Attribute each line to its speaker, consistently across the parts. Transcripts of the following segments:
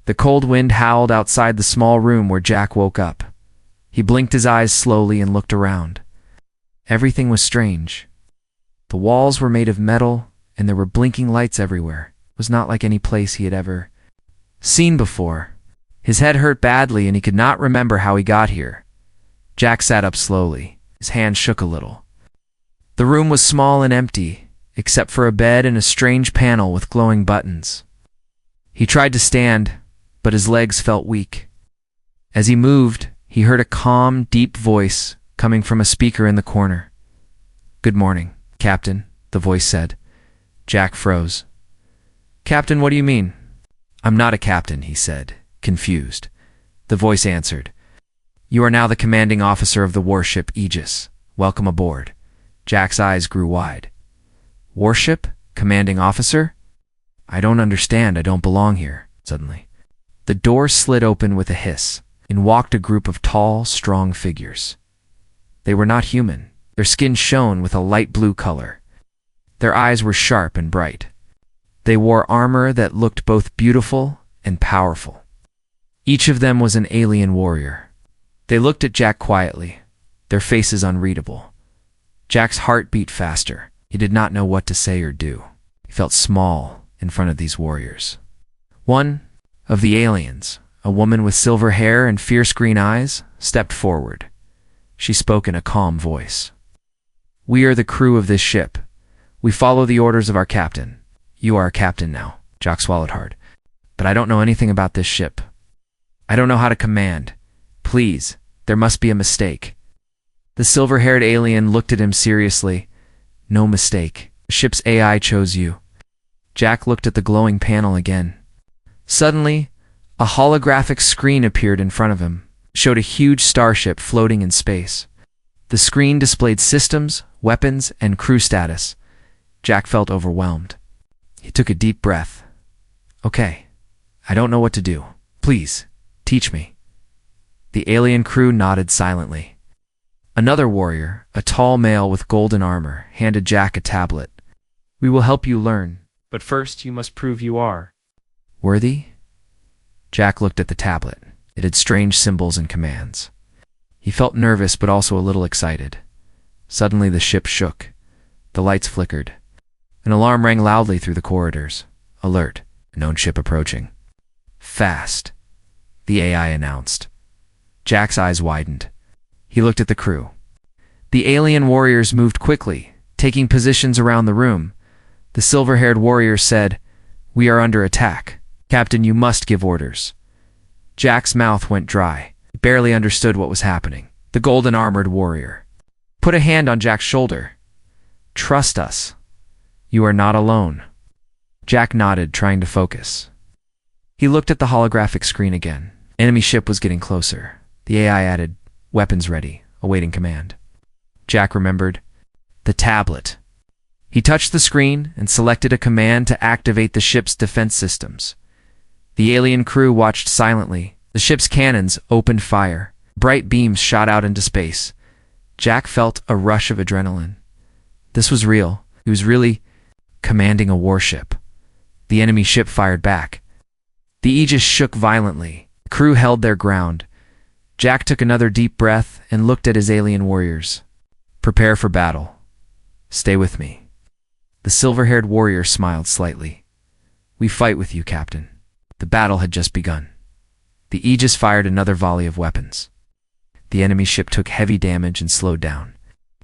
Speaker 1: The cold wind howled outside the small room where Jack woke up. He blinked his eyes slowly and looked around. Everything was strange. The walls were made of metal, and there were blinking lights everywhere. It was not like any place he had ever seen before. His head hurt badly, and he could not remember how he got here. Jack sat up slowly. His hand shook a little. The room was small and empty, except for a bed and a strange panel with glowing buttons. He tried to stand, but his legs felt weak. As he moved, he heard a calm, deep voice coming from a speaker in the corner. "Good morning, Captain," the voice said. Jack froze. "Captain, what do you mean?" "I'm not a captain," he said, confused. The voice answered, "You are now the commanding officer of the warship Aegis. Welcome aboard." Jack's eyes grew wide. "Warship? Commanding officer? I don't understand. I don't belong here." Suddenly, the door slid open with a hiss. In walked a group of tall, strong figures. They were not human. Their skin shone with a light blue color. Their eyes were sharp and bright. They wore armor that looked both beautiful and powerful. Each of them was an alien warrior. They looked at Jack quietly, their faces unreadable. Jack's heart beat faster. He did not know what to say or do. He felt small in front of these warriors. One of the aliens, a woman with silver hair and fierce green eyes, stepped forward. She spoke in a calm voice. "We are the crew of this ship. We follow the orders of our captain." "You are a captain now." Jack swallowed hard. "But I don't know anything about this ship. I don't know how to command. Please, there must be a mistake." The silver-haired alien looked at him seriously. "No mistake. The ship's AI chose you." Jack looked at the glowing panel again. Suddenly, a holographic screen appeared in front of him, showed a huge starship floating in space. The screen displayed systems, weapons, and crew status. Jack felt overwhelmed. He took a deep breath. "Okay, I don't know what to do. Please, teach me." The alien crew nodded silently. Another warrior, a tall male with golden armor, handed Jack a tablet. "We will help you learn, but first you must prove you are worthy." Jack looked at the tablet. It had strange symbols and commands. He felt nervous but also a little excited. Suddenly the ship shook. The lights flickered. An alarm rang loudly through the corridors. "Alert, a known ship approaching." "Fast," the AI announced. Jack's eyes widened. He looked at the crew. The alien warriors moved quickly, taking positions around the room. The silver-haired warrior said, "We are under attack. Captain, you must give orders." Jack's mouth went dry. He barely understood what was happening. The golden-armored warrior put a hand on Jack's shoulder. "Trust us. You are not alone." Jack nodded, trying to focus. He looked at the holographic screen again. Enemy ship was getting closer. The AI added, "Weapons ready, awaiting command." Jack remembered. The tablet. He touched the screen and selected a command to activate the ship's defense systems. The alien crew watched silently. The ship's cannons opened fire. Bright beams shot out into space. Jack felt a rush of adrenaline. This was real. He was really commanding a warship. The enemy ship fired back. The Aegis shook violently. The crew held their ground. Jack took another deep breath and looked at his alien warriors. "Prepare for battle. Stay with me." The silver-haired warrior smiled slightly. "We fight with you, Captain." The battle had just begun. The Aegis fired another volley of weapons. The enemy ship took heavy damage and slowed down.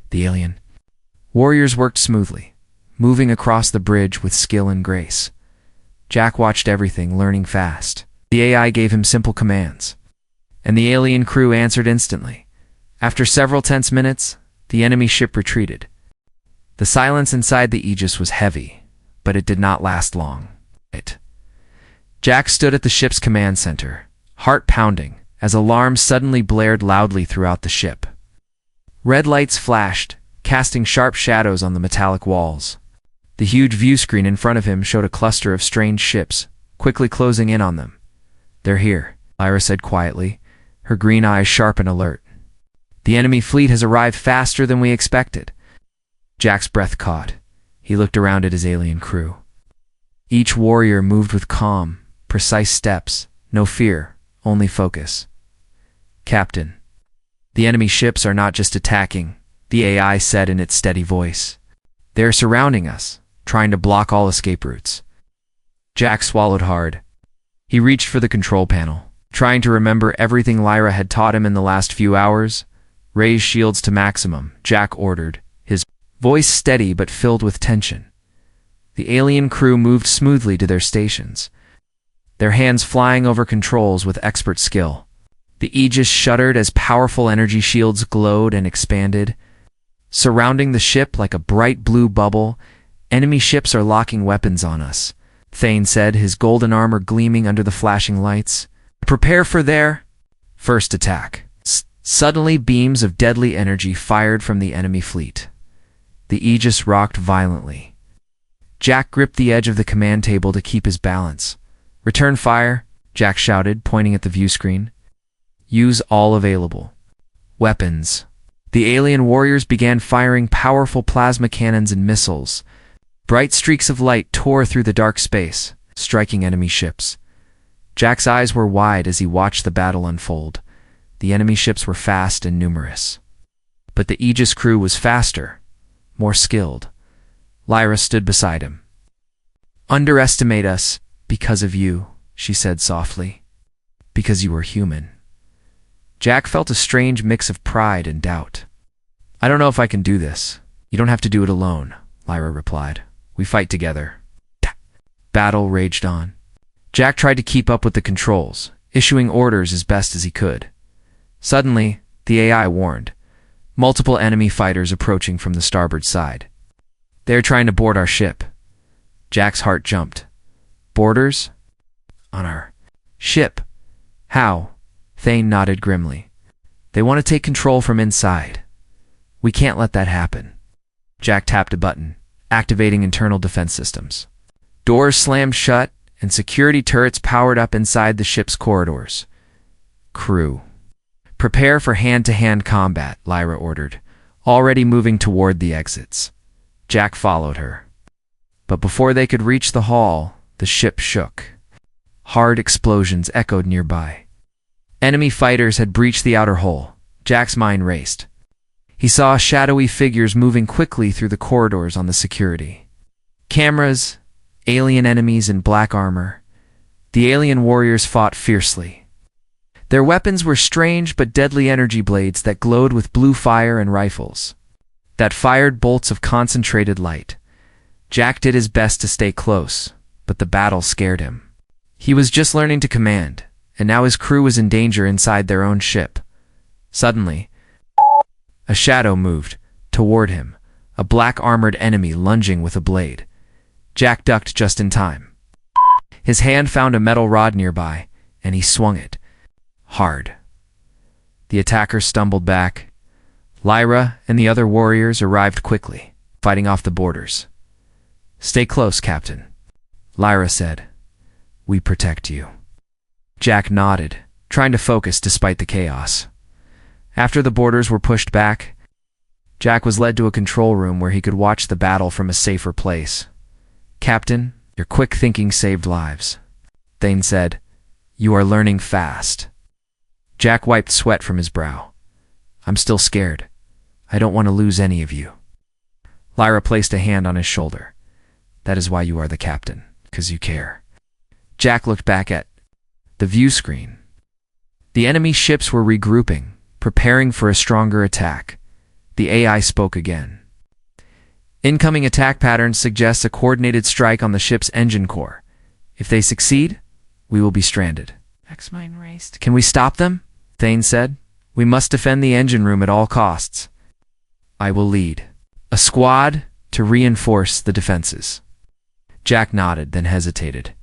Speaker 1: The alien warriors worked smoothly, moving across the bridge with skill and grace. Jack watched everything, learning fast. The AI gave him simple commands, and the alien crew answered instantly. After several tense minutes, the enemy ship retreated. The silence inside the Aegis was heavy, but it did not last long. Jack stood at the ship's command center, heart pounding, as alarms suddenly blared loudly throughout the ship. Red lights flashed, casting sharp shadows on the metallic walls. The huge view screen in front of him showed a cluster of strange ships, quickly closing in on them. "They're here," Lyra said quietly, her green eyes sharp and alert. "The enemy fleet has arrived faster than we expected." Jack's breath caught. He looked around at his alien crew. Each warrior moved with calm, precise steps, No fear, only focus. Captain, the enemy ships are not just attacking, the AI said in its steady voice. They're surrounding us, trying to block all escape routes. Jack swallowed hard. He reached for the control panel, trying to remember everything Lyra had taught him in the last few hours. Raise shields to maximum, Jack ordered, his voice steady but filled with tension. The alien crew moved smoothly to their stations, their hands flying over controls with expert skill. The Aegis shuddered as powerful energy shields glowed and expanded, surrounding the ship like a bright blue bubble. Enemy ships are locking weapons on us, Thane said, his golden armor gleaming under the flashing lights. Prepare for their first attack. Suddenly, beams of deadly energy fired from the enemy fleet. The Aegis rocked violently. Jack gripped the edge of the command table to keep his balance. Return fire, Jack shouted, pointing at the view screen. Use all available weapons. The alien warriors began firing powerful plasma cannons and missiles. Bright streaks of light tore through the dark space, striking enemy ships. Jack's eyes were wide as he watched the battle unfold. The enemy ships were fast and numerous. But the Aegis crew was faster, more skilled. Lyra stood beside him. Underestimate us because of you, she said softly. Because you were human. Jack felt a strange mix of pride and doubt. I don't know if I can do this. You don't have to do it alone, Lyra replied. We fight together. Battle raged on. Jack tried to keep up with the controls, issuing orders as best as he could. Suddenly, the AI warned. Multiple enemy fighters approaching from the starboard side. They're trying to board our ship. Jack's heart jumped. Boarders? On our ship? How? Thane nodded grimly. They want to take control from inside. We can't let that happen. Jack tapped a button, activating internal defense systems. Doors slammed shut, and security turrets powered up inside the ship's corridors. Crew. Prepare for hand-to-hand combat, Lyra ordered, already moving toward the exits. Jack followed her. But before they could reach the hall, the ship shook. Hard explosions echoed nearby. Enemy fighters had breached the outer hull. Jack's mind raced. He saw shadowy figures moving quickly through the corridors on the security. Cameras, alien enemies in black armor. The alien warriors fought fiercely. Their weapons were strange but deadly energy blades that glowed with blue fire and rifles that fired bolts of concentrated light. Jack did his best to stay close, but the battle scared him. He was just learning to command, and now his crew was in danger inside their own ship. Suddenly, a shadow moved toward him, a black-armored enemy lunging with a blade. Jack ducked just in time. His hand found a metal rod nearby, and he swung it. Hard. The attacker stumbled back. Lyra and the other warriors arrived quickly, fighting off the boarders. Stay close, Captain, Lyra said. We protect you. Jack nodded, trying to focus despite the chaos. After the boarders were pushed back, Jack was led to a control room where he could watch the battle from a safer place. Captain, your quick thinking saved lives, Thane said. You are learning fast. Jack wiped sweat from his brow. I'm still scared. I don't want to lose any of you. Lyra placed a hand on his shoulder. That is why you are the captain, because you care. Jack looked back at the view screen. The enemy ships were regrouping, preparing for a stronger attack. The AI spoke again. Incoming attack patterns suggest a coordinated strike on the ship's engine core. If they succeed, we will be stranded. Jack's mind raced. Can we stop them? Thane said. We must defend the engine room at all costs. I will lead a squad to reinforce the defenses. Jack nodded, then hesitated.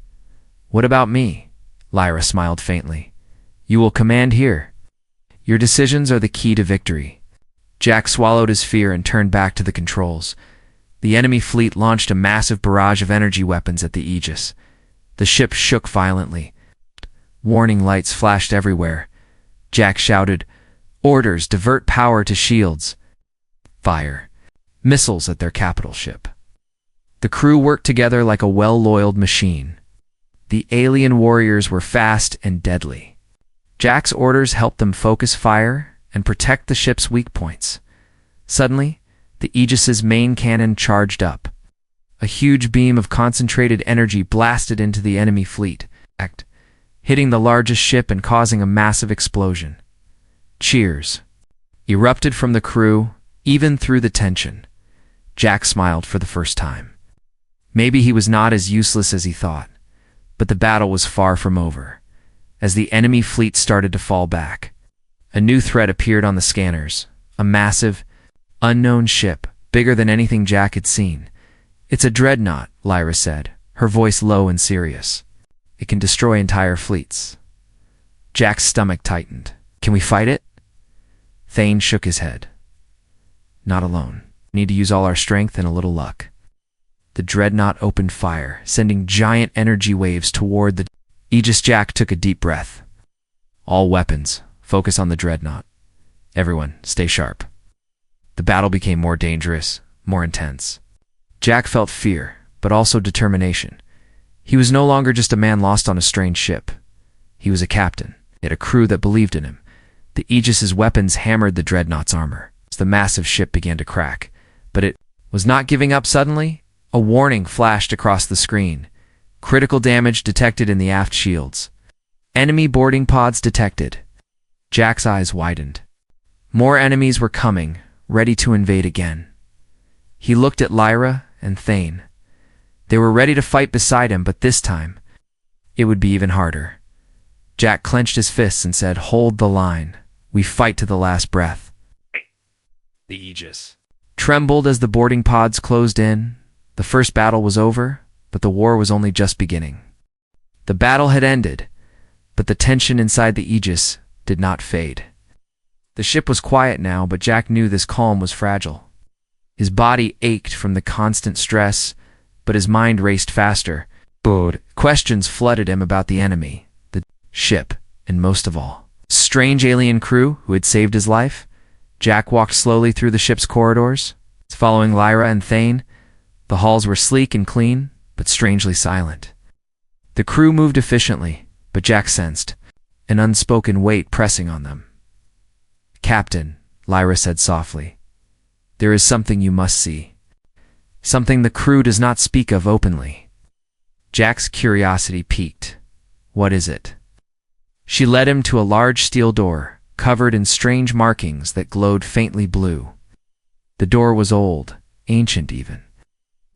Speaker 1: What about me? Lyra smiled faintly. You will command here. Your decisions are the key to victory. Jack swallowed his fear and turned back to the controls. The enemy fleet launched a massive barrage of energy weapons at the Aegis. The ship shook violently. Warning lights flashed everywhere. Jack shouted, Orders, divert power to shields. Fire. Missiles at their capital ship. The crew worked together like a well-oiled machine. The alien warriors were fast and deadly. Jack's orders helped them focus fire and protect the ship's weak points. Suddenly, the Aegis's main cannon charged up. A huge beam of concentrated energy blasted into the enemy fleet, hitting the largest ship and causing a massive explosion. Cheers erupted from the crew, even through the tension. Jack smiled for the first time. Maybe he was not as useless as he thought, but the battle was far from over. As the enemy fleet started to fall back, a new threat appeared on the scanners, a massive, unknown ship, bigger than anything Jack had seen. "It's a dreadnought," Lyra said, her voice low and serious. "It can destroy entire fleets." Jack's stomach tightened. "Can we fight it?" Thane shook his head. "Not alone. We need to use all our strength and a little luck." The dreadnought opened fire, sending giant energy waves toward the Aegis. Jack took a deep breath. "All weapons, focus on the dreadnought. Everyone, stay sharp." The battle became more dangerous, more intense. Jack felt fear, but also determination. He was no longer just a man lost on a strange ship. He was a captain. He had a crew that believed in him. The Aegis's weapons hammered the dreadnought's armor as the massive ship began to crack. But it was not giving up suddenly. A warning flashed across the screen. Critical damage detected in the aft shields. Enemy boarding pods detected. Jack's eyes widened. More enemies were coming, ready to invade again. He looked at Lyra and Thane. They were ready to fight beside him, but this time, it would be even harder. Jack clenched his fists and said, "Hold the line. We fight to the last breath." The Aegis trembled as the boarding pods closed in. The first battle was over, but the war was only just beginning. The battle had ended, but the tension inside the Aegis did not fade. The ship was quiet now, but Jack knew this calm was fragile. His body ached from the constant stress, but his mind raced faster. Questions flooded him about the enemy, the ship, and most of all, strange alien crew who had saved his life. Jack walked slowly through the ship's corridors, following Lyra and Thane. The halls were sleek and clean, but strangely silent. The crew moved efficiently, but Jack sensed an unspoken weight pressing on them. "Captain," Lyra said softly, "there is something you must see. Something the crew does not speak of openly." Jack's curiosity piqued. "What is it?" She led him to a large steel door, covered in strange markings that glowed faintly blue. The door was old, ancient even.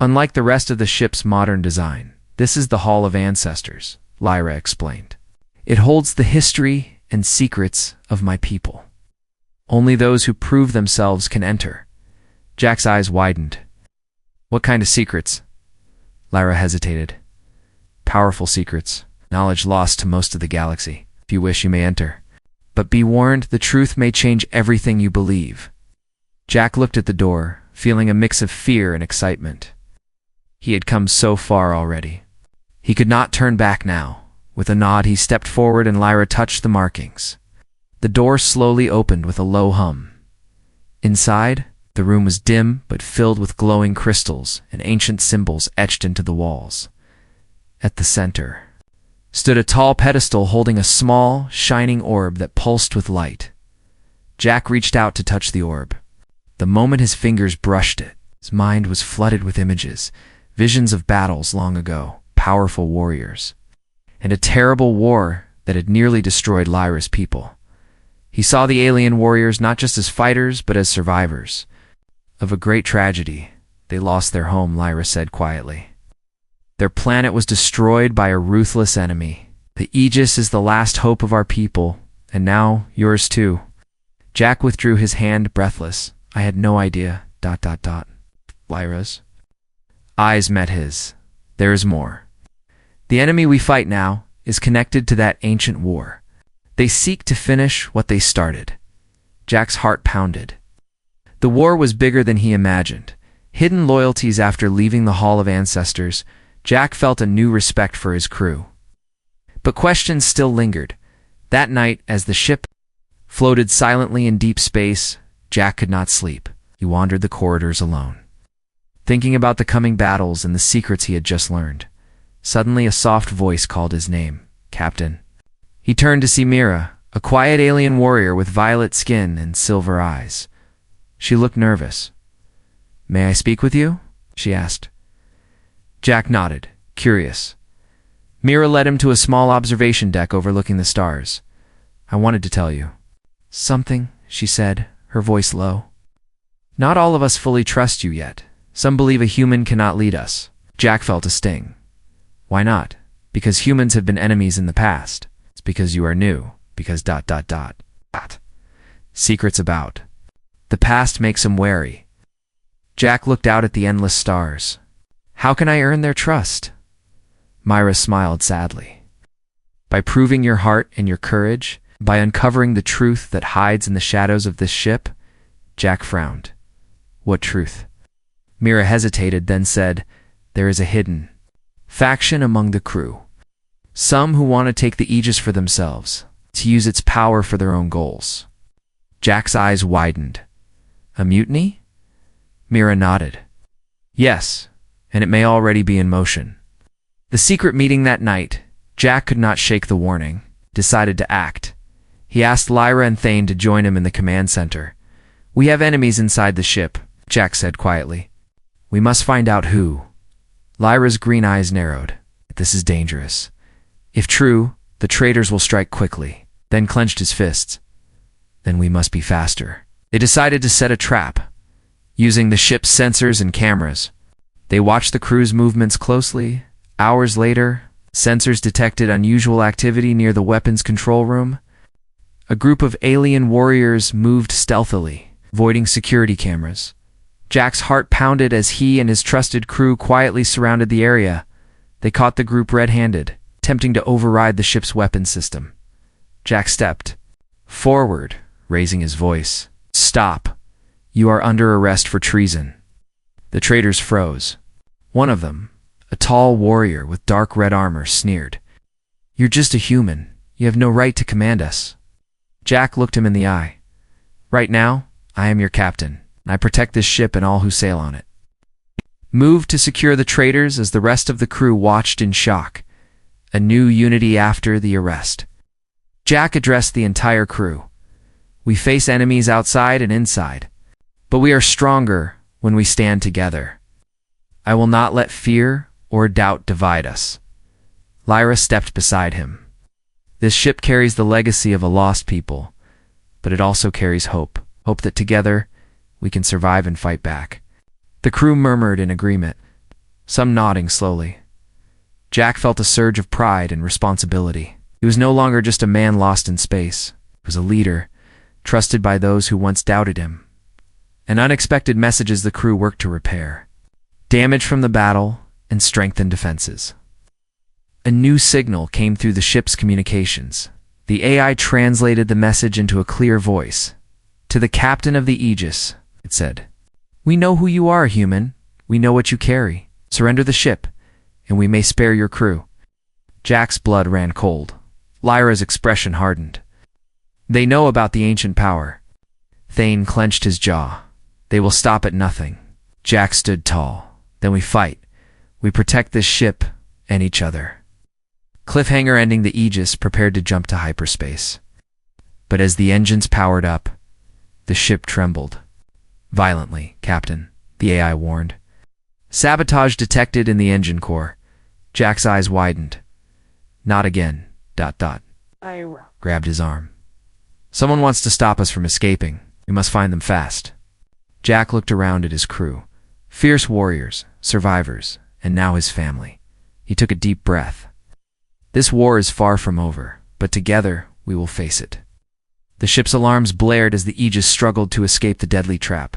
Speaker 1: Unlike the rest of the ship's modern design, this is the Hall of Ancestors, Lyra explained. "It holds the history and secrets of my people. Only those who prove themselves can enter." Jack's eyes widened. "What kind of secrets?" Lyra hesitated. "Powerful secrets, knowledge lost to most of the galaxy. If you wish, you may enter. But be warned, the truth may change everything you believe." Jack looked at the door, feeling a mix of fear and excitement. He had come so far already. He could not turn back now. With a nod, he stepped forward and Lyra touched the markings. The door slowly opened with a low hum. Inside, the room was dim but filled with glowing crystals and ancient symbols etched into the walls. At the center stood a tall pedestal holding a small, shining orb that pulsed with light. Jack reached out to touch the orb. The moment his fingers brushed it, his mind was flooded with images, visions of battles long ago, powerful warriors, and a terrible war that had nearly destroyed Lyra's people. He saw the alien warriors not just as fighters, but as survivors of a great tragedy. They lost their home, Lyra said quietly. Their planet was destroyed by a ruthless enemy. The Aegis is the last hope of our people, and now yours too. Jack withdrew his hand, breathless. "I had no idea, ... Lyra's eyes met his. "There is more. The enemy we fight now is connected to that ancient war. They seek to finish what they started." Jack's heart pounded. The war was bigger than he imagined. Hidden loyalties after leaving the Hall of Ancestors, Jack felt a new respect for his crew. But questions still lingered. That night, as the ship floated silently in deep space, Jack could not sleep. He wandered the corridors alone, thinking about the coming battles and the secrets he had just learned. Suddenly a soft voice called his name, Captain. He turned to see Mira, a quiet alien warrior with violet skin and silver eyes. She looked nervous. "May I speak with you?" she asked. Jack nodded, curious. Mira led him to a small observation deck overlooking the stars. "I wanted to tell you." "Something," she said, her voice low. "Not all of us fully trust you yet. Some believe a human cannot lead us." Jack felt a sting. "Why not?" "Because humans have been enemies in the past. It's because you are new. Because ... Secrets about. The past makes him wary." Jack looked out at the endless stars. "How can I earn their trust?" Myra smiled sadly. "By proving your heart and your courage, by uncovering the truth that hides in the shadows of this ship." Jack frowned. "What truth?" Mira hesitated, then said, "There is a hidden faction among the crew. Some who want to take the Aegis for themselves, to use its power for their own goals." Jack's eyes widened. "A mutiny?" Mira nodded. "Yes, and it may already be in motion." The secret meeting that night, Jack could not shake the warning, decided to act. He asked Lyra and Thane to join him in the command center. "We have enemies inside the ship," Jack said quietly. "We must find out who." Lyra's green eyes narrowed. "This is dangerous. If true, the traitors will strike quickly." Then clenched his fists. "Then we must be faster." They decided to set a trap, using the ship's sensors and cameras. They watched the crew's movements closely. Hours later, sensors detected unusual activity near the weapons control room. A group of alien warriors moved stealthily, avoiding security cameras. Jack's heart pounded as he and his trusted crew quietly surrounded the area. They caught the group red-handed, attempting to override the ship's weapons system. Jack stepped forward, raising his voice. "Stop. You are under arrest for treason." The traitors froze. One of them, a tall warrior with dark red armor, sneered. "You're just a human. You have no right to command us." Jack looked him in the eye. "Right now, I am your captain, and I protect this ship and all who sail on it." Moved to secure the traitors as the rest of the crew watched in shock. A new unity after the arrest. Jack addressed the entire crew. "We face enemies outside and inside, but we are stronger when we stand together. I will not let fear or doubt divide us." Lyra stepped beside him. "This ship carries the legacy of a lost people, but it also carries hope. Hope that together we can survive and fight back." The crew murmured in agreement, some nodding slowly. Jack felt a surge of pride and responsibility. He was no longer just a man lost in space. He was a leader, trusted by those who once doubted him. And unexpected messages the crew worked to repair. Damage from the battle and strengthened defenses. A new signal came through the ship's communications. The AI translated the message into a clear voice. "To the captain of the Aegis," it said. "We know who you are, human. We know what you carry. Surrender the ship, and we may spare your crew." Jack's blood ran cold. Lyra's expression hardened. "They know about the ancient power." Thane clenched his jaw. "They will stop at nothing." Jack stood tall. "Then we fight. We protect this ship and each other." Cliffhanger ending. The Aegis prepared to jump to hyperspace. But as the engines powered up, the ship trembled. "Violently, Captain," the AI warned. "Sabotage detected in the engine core." Jack's eyes widened. "Not again, ... I grabbed his arm. "Someone wants to stop us from escaping. We must find them fast." Jack looked around at his crew. Fierce warriors, survivors, and now his family. He took a deep breath. "This war is far from over, but together we will face it." The ship's alarms blared as the Aegis struggled to escape the deadly trap.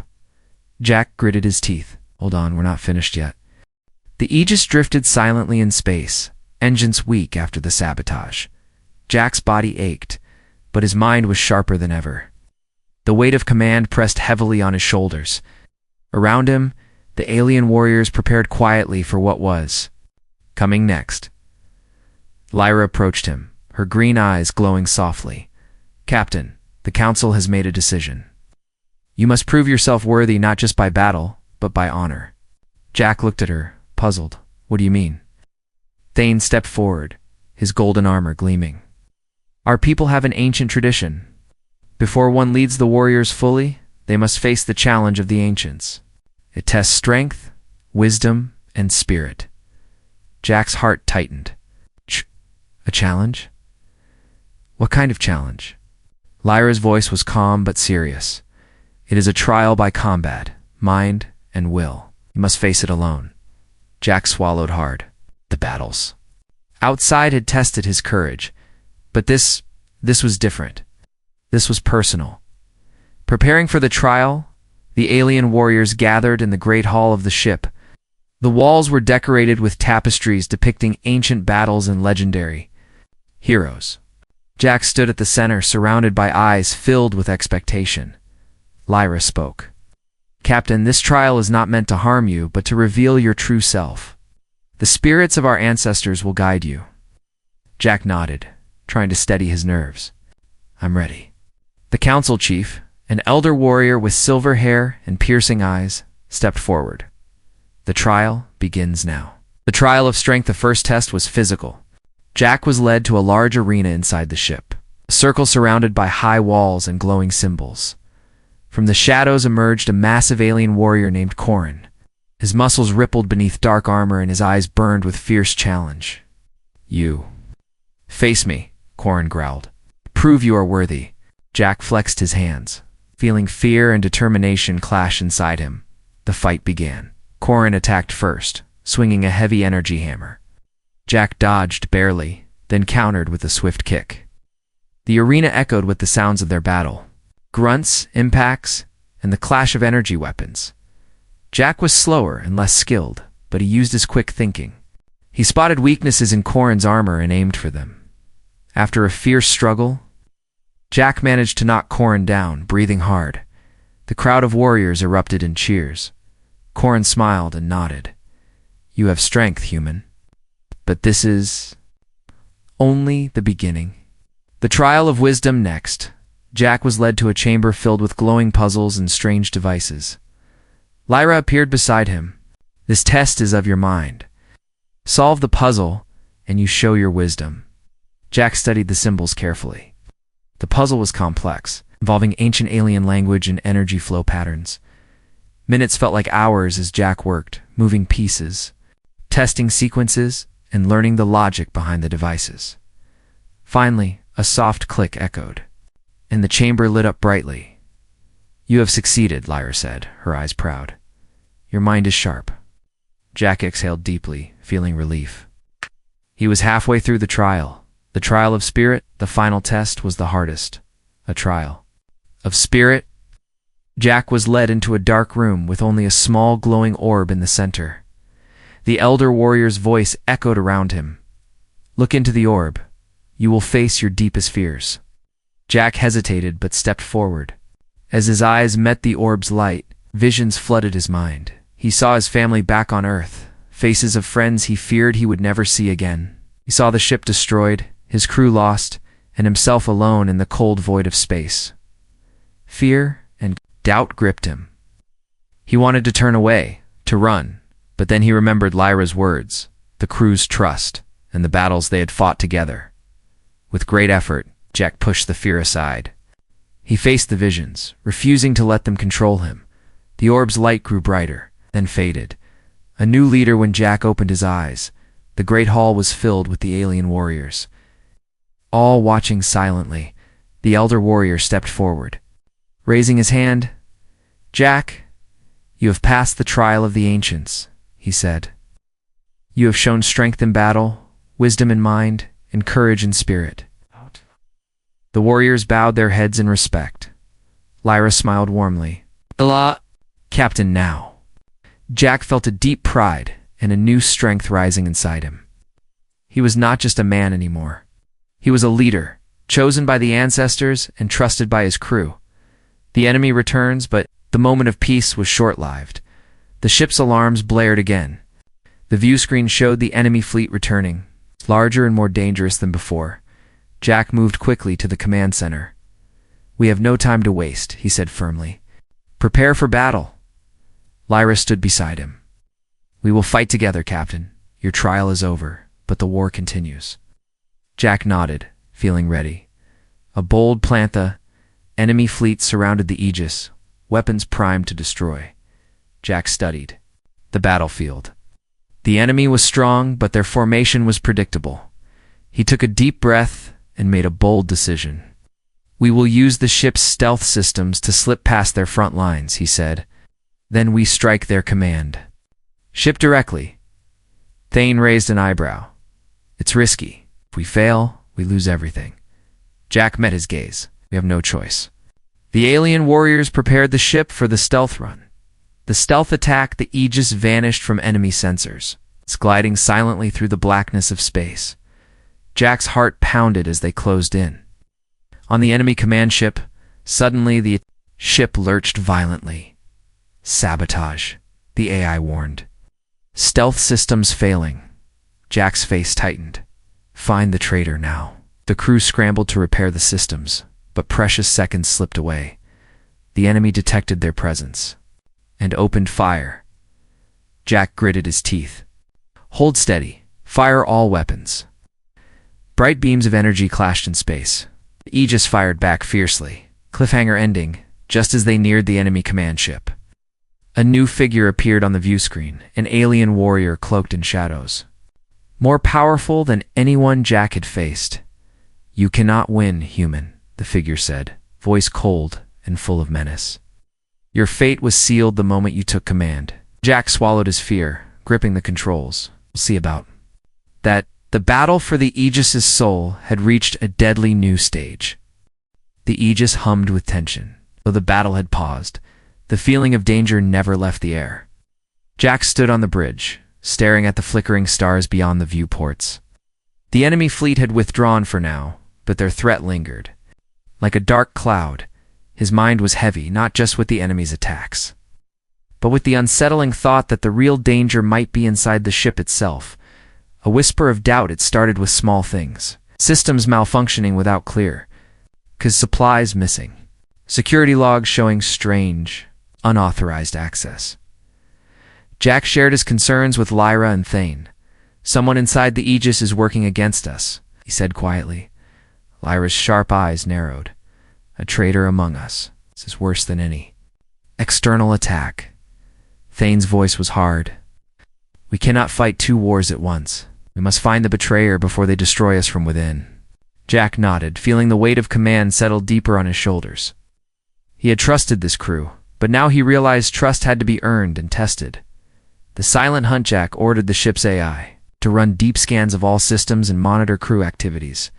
Speaker 1: Jack gritted his teeth. "Hold on, we're not finished yet." The Aegis drifted silently in space, engines weak after the sabotage. Jack's body ached, but his mind was sharper than ever. The weight of command pressed heavily on his shoulders. Around him, the alien warriors prepared quietly for what was coming next. Lyra approached him, her green eyes glowing softly. "Captain, the Council has made a decision. You must prove yourself worthy not just by battle, but by honor." Jack looked at her, puzzled. "What do you mean?" Thane stepped forward, his golden armor gleaming. Our people have an ancient tradition. Before one leads the warriors fully, they must face the challenge of the ancients. It tests strength, wisdom, and spirit. Jack's heart tightened. A challenge? What kind of challenge? Lyra's voice was calm but serious. It is a trial by combat, mind, and will. You must face it alone. Jack swallowed hard. The battles outside had tested his courage, but this was different. This was personal. Preparing for the trial, the alien warriors gathered in the great hall of the ship. The walls were decorated with tapestries depicting ancient battles and legendary heroes. Jack stood at the center, surrounded by eyes filled with expectation. Lyra spoke. Captain, this trial is not meant to harm you, but to reveal your true self. The spirits of our ancestors will guide you. Jack nodded, trying to steady his nerves. I'm ready. The council chief, an elder warrior with silver hair and piercing eyes, stepped forward. The trial begins now. The trial of strength, the first test, was physical. Jack was led to a large arena inside the ship, a circle surrounded by high walls and glowing symbols. From the shadows emerged a massive alien warrior named Corin. His muscles rippled beneath dark armor and his eyes burned with fierce challenge. You. Face me, Corin growled. Prove you are worthy. Jack flexed his hands, feeling fear and determination clash inside him. The fight began. Corin attacked first, swinging a heavy energy hammer. Jack dodged barely, then countered with a swift kick. The arena echoed with the sounds of their battle. Grunts, impacts, and the clash of energy weapons. Jack was slower and less skilled, but he used his quick thinking. He spotted weaknesses in Corin's armor and aimed for them. After a fierce struggle, Jack managed to knock Corin down, breathing hard. The crowd of warriors erupted in cheers. Corin smiled and nodded. You have strength, human. But this is only the beginning. The trial of wisdom next. Jack was led to a chamber filled with glowing puzzles and strange devices. Lyra appeared beside him. This test is of your mind. Solve the puzzle, and you show your wisdom. Jack studied the symbols carefully. The puzzle was complex, involving ancient alien language and energy flow patterns. Minutes felt like hours as Jack worked, moving pieces, testing sequences, and learning the logic behind the devices. Finally, a soft click echoed, and the chamber lit up brightly. You have succeeded, Lyra said, her eyes proud. Your mind is sharp. Jack exhaled deeply, feeling relief. He was halfway through the trial. The trial of spirit, the final test, was the hardest. A trial of spirit. Jack was led into a dark room with only a small glowing orb in the center. The elder warrior's voice echoed around him. Look into the orb. You will face your deepest fears. Jack hesitated but stepped forward. As his eyes met the orb's light, visions flooded his mind. He saw his family back on Earth, faces of friends he feared he would never see again. He saw the ship destroyed, his crew lost, and himself alone in the cold void of space. Fear and doubt gripped him. He wanted to turn away, to run, but then he remembered Lyra's words, the crew's trust, and the battles they had fought together. With great effort, Jack pushed the fear aside. He faced the visions, refusing to let them control him. The orb's light grew brighter, then faded. A new leader when Jack opened his eyes. The great hall was filled with the alien warriors. All watching silently, the elder warrior stepped forward. Raising his hand, Jack, you have passed the trial of the ancients, he said. You have shown strength in battle, wisdom in mind, and courage in spirit. The warriors bowed their heads in respect. Lyra smiled warmly. Captain now. Jack felt a deep pride and a new strength rising inside him. He was not just a man anymore. He was a leader, chosen by the ancestors and trusted by his crew. The enemy returns, but the moment of peace was short-lived. The ship's alarms blared again. The view screen showed the enemy fleet returning, larger and more dangerous than before. Jack moved quickly to the command center. We have no time to waste, he said firmly. Prepare for battle. Lyra stood beside him. We will fight together, Captain. Your trial is over. but the war continues. Jack nodded, feeling ready. A bold plantha, enemy fleet surrounded the Aegis, weapons primed to destroy. Jack studied the battlefield. The enemy was strong, but their formation was predictable. He took a deep breath and made a bold decision. "We will use the ship's stealth systems to slip past their front lines," he said. "Then we strike their command." "Ship directly." Thane raised an eyebrow. "It's risky. If we fail, we lose everything." Jack met his gaze. "We have no choice." The alien warriors prepared the ship for the stealth run. The stealth attack, the Aegis vanished from enemy sensors, gliding silently through the blackness of space. Jack's heart pounded as they closed in. On the enemy command ship, suddenly the ship lurched violently. "Sabotage," the AI warned. "Stealth systems failing." Jack's face tightened. "Find the traitor now." The crew scrambled to repair the systems, but precious seconds slipped away. The enemy detected their presence and opened fire. Jack gritted his teeth. "Hold steady. Fire all weapons." Bright beams of energy clashed in space. The Aegis fired back fiercely, cliffhanger ending just as they neared the enemy command ship. A new figure appeared on the view screen, an alien warrior cloaked in shadows. More powerful than anyone Jack had faced. "You cannot win, human," the figure said, voice cold and full of menace. "Your fate was sealed the moment you took command." Jack swallowed his fear, gripping the controls. "We'll see about that." The battle for the Aegis's soul had reached a deadly new stage. The Aegis hummed with tension. Though the battle had paused, the feeling of danger never left the air. Jack stood on the bridge, staring at the flickering stars beyond the viewports. The enemy fleet had withdrawn for now, but their threat lingered. Like a dark cloud, his mind was heavy, not just with the enemy's attacks, but with the unsettling thought that the real danger might be inside the ship itself. A whisper of doubt. It started with small things. Systems malfunctioning without clear, 'cause supplies missing. Security logs showing strange, unauthorized access. Jack shared his concerns with Lyra and Thane. "Someone inside the Aegis is working against us," he said quietly. Lyra's sharp eyes narrowed. "A traitor among us. This is worse than any external attack." Thane's voice was hard. "We cannot fight two wars at once. We must find the betrayer before they destroy us from within." Jack nodded, feeling the weight of command settle deeper on his shoulders. He had trusted this crew, but now he realized trust had to be earned and tested. The silent hunt. Jack ordered the ship's AI to run deep scans of all systems and monitor crew activities.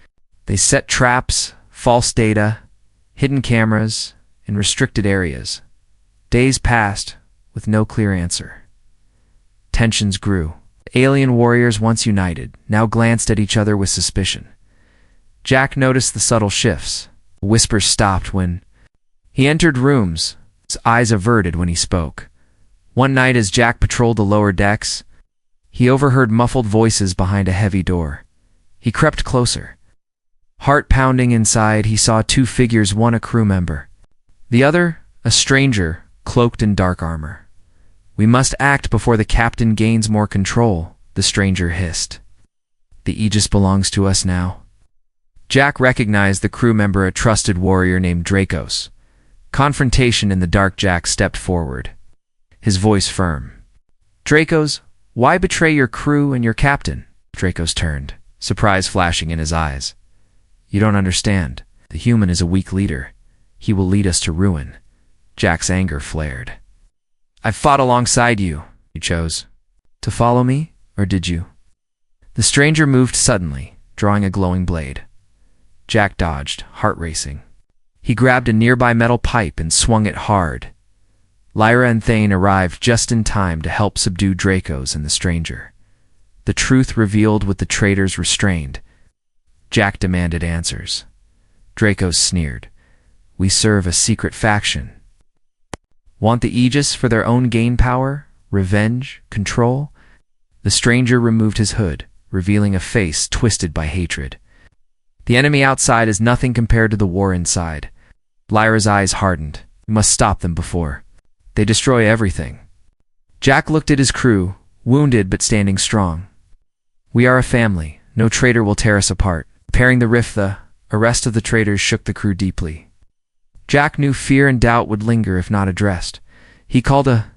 Speaker 1: They set traps, false data, hidden cameras, in restricted areas. Days passed with no clear answer. Tensions grew. The alien warriors, once united, now glanced at each other with suspicion. Jack noticed the subtle shifts. Whispers stopped when he entered rooms, his eyes averted when he spoke. One night as Jack patrolled the lower decks, he overheard muffled voices behind a heavy door. He crept closer. Heart pounding inside, he saw two figures, one a crew member, the other a stranger cloaked in dark armor. "We must act before the captain gains more control," the stranger hissed. "The Aegis belongs to us now." Jack recognized the crew member, a trusted warrior named Dracos. Confrontation in the dark. Jack stepped forward, his voice firm. "Dracos, why betray your crew and your captain?" Dracos turned, surprise flashing in his eyes. "You don't understand. The human is a weak leader. He will lead us to ruin." Jack's anger flared. "I fought alongside you. You chose to follow me, or did you?" The stranger moved suddenly, drawing a glowing blade. Jack dodged, heart racing. He grabbed a nearby metal pipe and swung it hard. Lyra and Thane arrived just in time to help subdue Dracos and the stranger. The truth revealed with the traitors restrained. Jack demanded answers. Dracos sneered. "We serve a secret faction. Want the Aegis for their own gain, power, revenge, control?" The stranger removed his hood, revealing a face twisted by hatred. "The enemy outside is nothing compared to the war inside." Lyra's eyes hardened. "We must stop them before they destroy everything." Jack looked at his crew, wounded but standing strong. We are a family. No traitor will tear us apart. Repairing the rift, the arrest of the traitors shook the crew deeply. Jack knew fear and doubt would linger if not addressed. He called a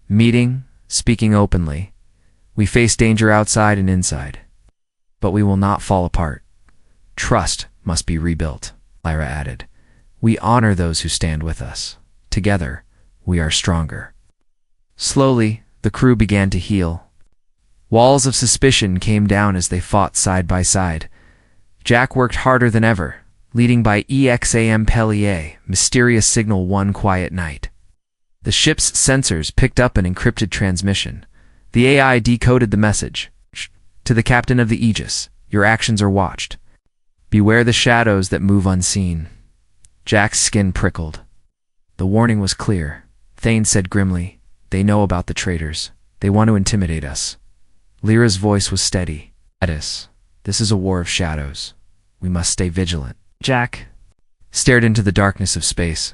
Speaker 1: meeting, speaking openly. We face danger outside and inside, but we will not fall apart. Trust must be rebuilt, Lyra added. We honor those who stand with us. Together, we are stronger. Slowly, the crew began to heal. Walls of suspicion came down as they fought side by side. Jack worked harder than ever, leading by EXAM Pellier, mysterious signal one quiet night. The ship's sensors picked up an encrypted transmission. The AI decoded the message. To the captain of the Aegis, your actions are watched. Beware the shadows that move unseen. Jack's skin prickled. The warning was clear. Thane said grimly, they know about the traitors. They want to intimidate us. Lyra's voice was steady. Edis, this is a war of shadows. We must stay vigilant. Jack stared into the darkness of space.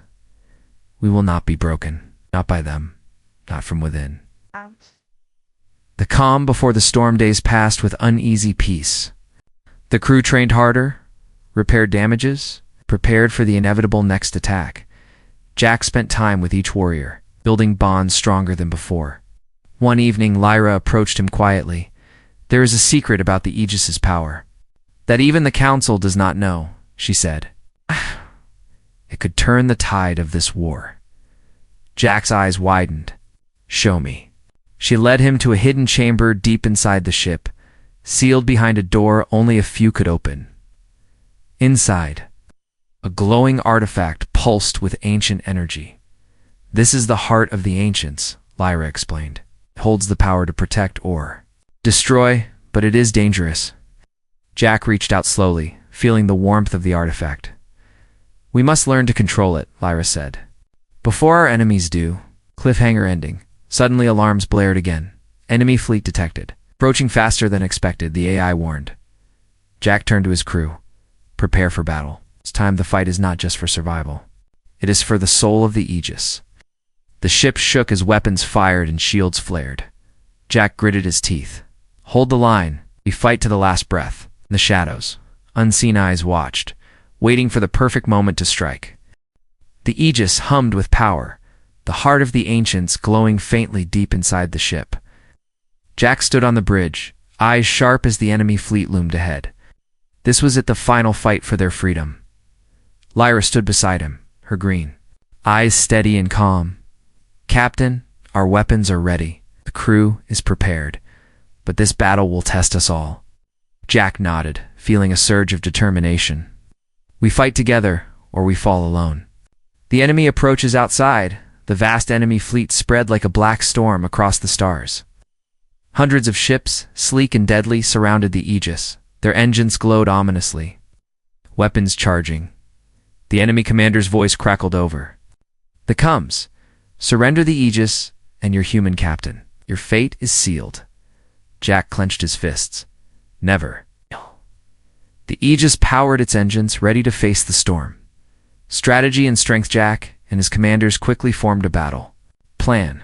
Speaker 1: We will not be broken. Not by them. Not from within. The calm before the storm days passed with uneasy peace. The crew trained harder, repaired damages, prepared for the inevitable next attack. Jack spent time with each warrior, building bonds stronger than before. One evening, Lyra approached him quietly. There is a secret about the Aegis's power that even the Council does not know, she said. It could turn the tide of this war. Jack's eyes widened. Show me. She led him to a hidden chamber deep inside the ship, sealed behind a door only a few could open. Inside, a glowing artifact pulsed with ancient energy. This is the heart of the ancients, Lyra explained. It holds the power to protect or destroy, but it is dangerous. Jack reached out slowly, feeling the warmth of the artifact. We must learn to control it, Lyra said. Before our enemies do. Cliffhanger ending. Suddenly alarms blared again. Enemy fleet detected. Approaching faster than expected, the AI warned. Jack turned to his crew. Prepare for battle. This time the fight is not just for survival. It is for the soul of the Aegis. The ship shook as weapons fired and shields flared. Jack gritted his teeth. Hold the line. We fight to the last breath. In the shadows, unseen eyes watched, waiting for the perfect moment to strike. The Aegis hummed with power, the heart of the ancients glowing faintly deep inside the ship. Jack stood on the bridge, eyes sharp as the enemy fleet loomed ahead. This was it, the final fight for their freedom. Lyra stood beside him, her green eyes steady and calm. Captain, our weapons are ready. The crew is prepared. But this battle will test us all. Jack nodded, feeling a surge of determination. We fight together, or we fall alone. The enemy approaches outside. The vast enemy fleet spread like a black storm across the stars. Hundreds of ships, sleek and deadly, surrounded the Aegis. Their engines glowed ominously. Weapons charging. The enemy commander's voice crackled over. The comes. Surrender the Aegis and your human captain. Your fate is sealed. Jack clenched his fists. Never. The Aegis powered its engines, ready to face the storm. Strategy and strength. Jack and his commanders quickly formed a battle plan.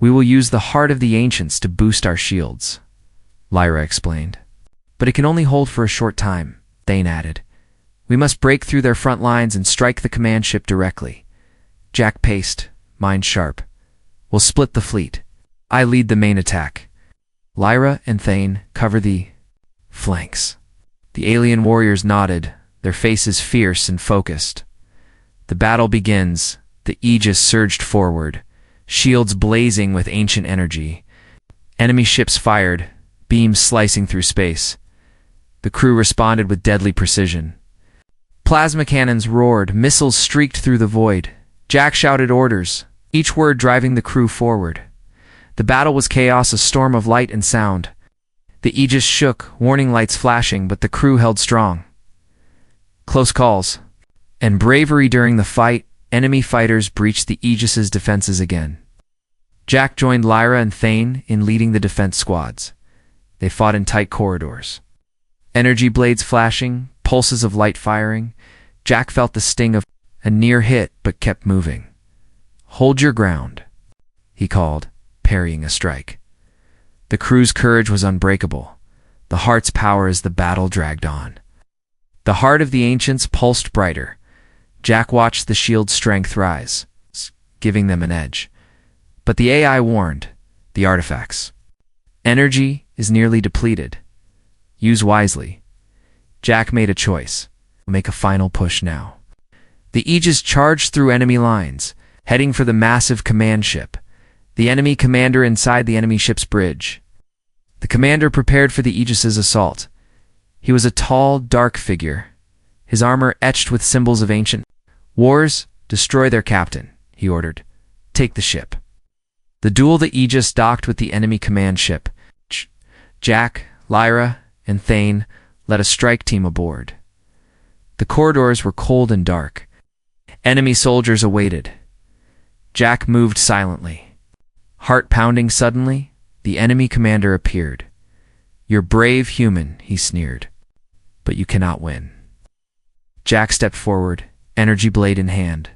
Speaker 1: We will use the heart of the ancients to boost our shields, Lyra explained. But it can only hold for a short time, Thane added. We must break through their front lines and strike the command ship directly. Jack paced, mind sharp. We'll split the fleet. I lead the main attack. Lyra and Thane cover the flanks. The alien warriors nodded, their faces fierce and focused. The battle begins. The Aegis surged forward, shields blazing with ancient energy. Enemy ships fired, beams slicing through space. The crew responded with deadly precision. Plasma cannons roared, missiles streaked through the void. Jack shouted orders, each word driving the crew forward. The battle was chaos, a storm of light and sound. The Aegis shook, warning lights flashing, but the crew held strong. Close calls and bravery during the fight. Enemy fighters breached the Aegis's defenses again. Jack joined Lyra and Thane in leading the defense squads. They fought in tight corridors. Energy blades flashing, pulses of light firing. Jack felt the sting of a near hit, but kept moving. Hold your ground, he called, parrying a strike. The crew's courage was unbreakable. the heart's power as the battle dragged on. The heart of the ancients pulsed brighter. Jack watched the shield's strength rise, giving them an edge. But the AI warned, the artifacts. Energy is nearly depleted. Use wisely. Jack made a choice. Make a final push now. The Aegis charged through enemy lines, heading for the massive command ship. The enemy commander inside the enemy ship's bridge. The commander prepared for the Aegis's assault. He was a tall, dark figure, his armor etched with symbols of ancient wars. Destroy their captain, he ordered. Take the ship. The Aegis docked with the enemy command ship. Jack, Lyra, and Thane led a strike team aboard. The corridors were cold and dark. Enemy soldiers awaited. Jack moved silently. Heart pounding suddenly, the enemy commander appeared. "You're brave human," he sneered, "but you cannot win." Jack stepped forward, energy blade in hand.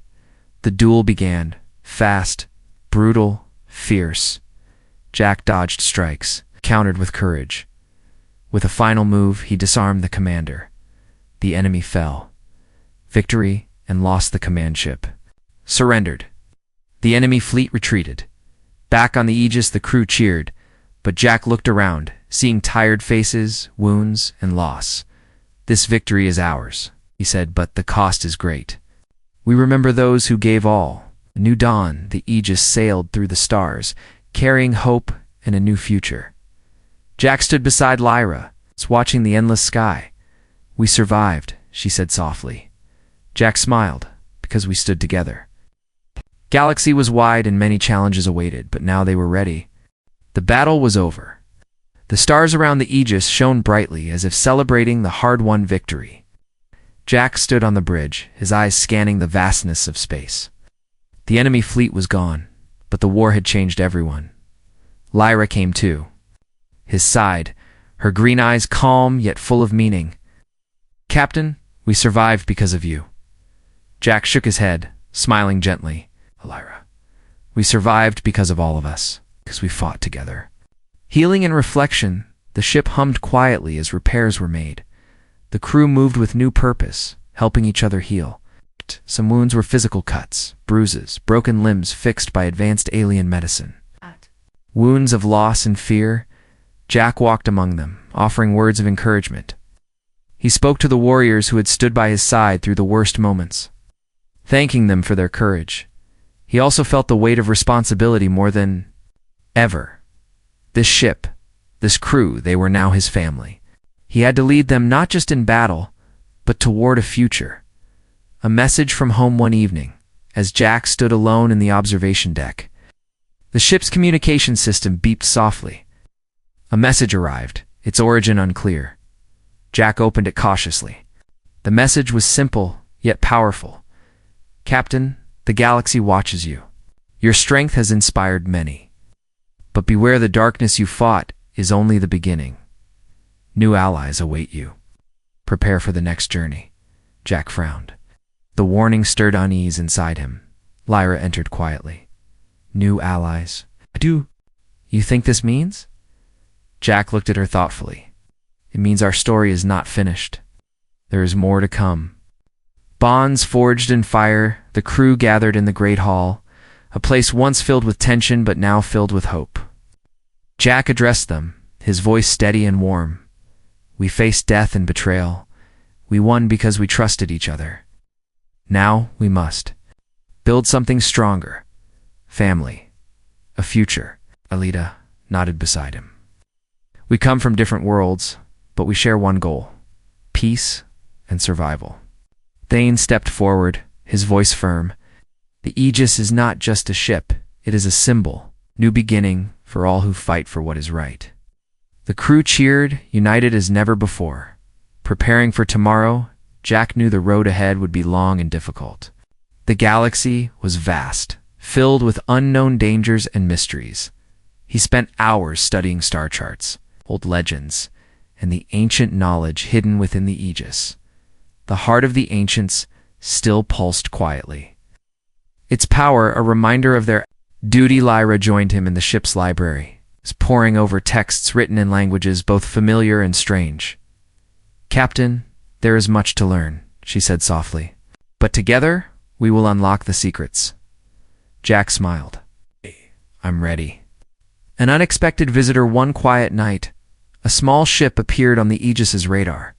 Speaker 1: The duel began, fast, brutal, fierce. Jack dodged strikes, countered with courage. With a final move, he disarmed the commander. The enemy fell. Victory, and lost the command ship. Surrendered. The enemy fleet retreated. Back on the Aegis, the crew cheered, but Jack looked around, seeing tired faces, wounds, and loss. "This victory is ours," he said, "but the cost is great. We remember those who gave all." A new dawn, the Aegis sailed through the stars, carrying hope and a new future. Jack stood beside Lyra, watching the endless sky. "We survived," she said softly. Jack smiled, because we stood together. Galaxy was wide and many challenges awaited, but now they were ready. The battle was over. The stars around the Aegis shone brightly as if celebrating the hard-won victory. Jack stood on the bridge, his eyes scanning the vastness of space. The enemy fleet was gone, but the war had changed everyone. Lyra came too. His side, her green eyes calm yet full of meaning. "Captain, we survived because of you." Jack shook his head, smiling gently. "Lyra, we survived because of all of us, because we fought together." Healing and reflection, the ship hummed quietly as repairs were made. The crew moved with new purpose, helping each other heal. Some wounds were physical cuts, bruises, broken limbs fixed by advanced alien medicine. Wounds of loss and fear. Jack walked among them, offering words of encouragement. He spoke to the warriors who had stood by his side through the worst moments, thanking them for their courage. He also felt the weight of responsibility more than ever. This ship, this crew, they were now his family. He had to lead them not just in battle, but toward a future. A message from home one evening, as Jack stood alone in the observation deck. The ship's communication system beeped softly. A message arrived, its origin unclear. Jack opened it cautiously. The message was simple, yet powerful. "Captain, the galaxy watches you. Your strength has inspired many. But beware, the darkness you fought is only the beginning. New allies await you. Prepare for the next journey." Jack frowned. The warning stirred unease inside him. Lyra entered quietly. "New allies. Do you think this means?" Jack looked at her thoughtfully. "It means our story is not finished. There is more to come." Bonds forged in fire, the crew gathered in the Great Hall, a place once filled with tension but now filled with hope. Jack addressed them, his voice steady and warm. "We faced death and betrayal. We won because we trusted each other. Now we must build something stronger. Family. A future." Alita nodded beside him. "We come from different worlds, but we share one goal: peace and survival." Thane stepped forward, his voice firm. "The Aegis is not just a ship, it is a symbol, new beginning for all who fight for what is right." The crew cheered, united as never before. Preparing for tomorrow, Jack knew the road ahead would be long and difficult. The galaxy was vast, filled with unknown dangers and mysteries. He spent hours studying star charts, old legends, and the ancient knowledge hidden within the Aegis. The heart of the ancients still pulsed quietly. Its power a reminder of their duty. Lyra joined him in the ship's library, poring over texts written in languages both familiar and strange. "Captain, there is much to learn," she said softly. "But together, we will unlock the secrets." Jack smiled. "I'm ready." An unexpected visitor one quiet night. A small ship appeared on the Aegis's radar.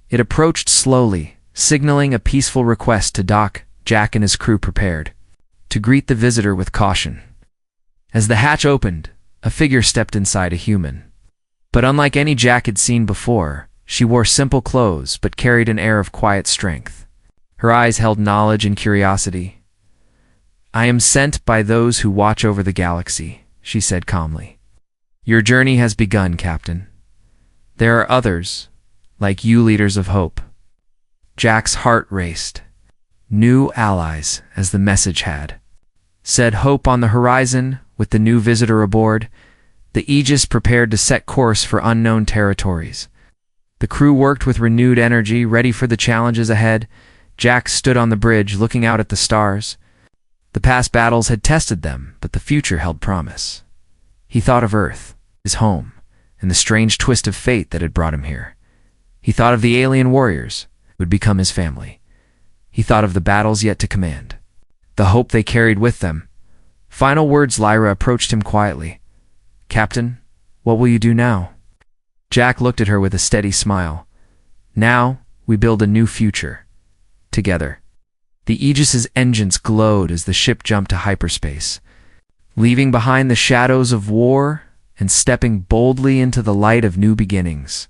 Speaker 1: It approached slowly, signaling a peaceful request to dock. Jack and his crew prepared to greet the visitor with caution. As the hatch opened, a figure stepped inside, a human. But unlike any Jack had seen before, she wore simple clothes but carried an air of quiet strength. Her eyes held knowledge and curiosity. "I am sent by those who watch over the galaxy," she said calmly. "Your journey has begun, Captain. There are others, like you, leaders of hope." Jack's heart raced. New allies, as the message had said, hope on the horizon. With the new visitor aboard, the Aegis prepared to set course for unknown territories. The crew worked with renewed energy, ready for the challenges ahead. Jack stood on the bridge, looking out at the stars. The past battles had tested them, but the future held promise. He thought of Earth, his home, and the strange twist of fate that had brought him here. He thought of the alien warriors who would become his family. He thought of the battles yet to command, the hope they carried with them. Final words. Lyra approached him quietly. "Captain, what will you do now?" Jack looked at her with a steady smile. "Now, we build a new future. Together." The Aegis's engines glowed as the ship jumped to hyperspace, leaving behind the shadows of war and stepping boldly into the light of new beginnings.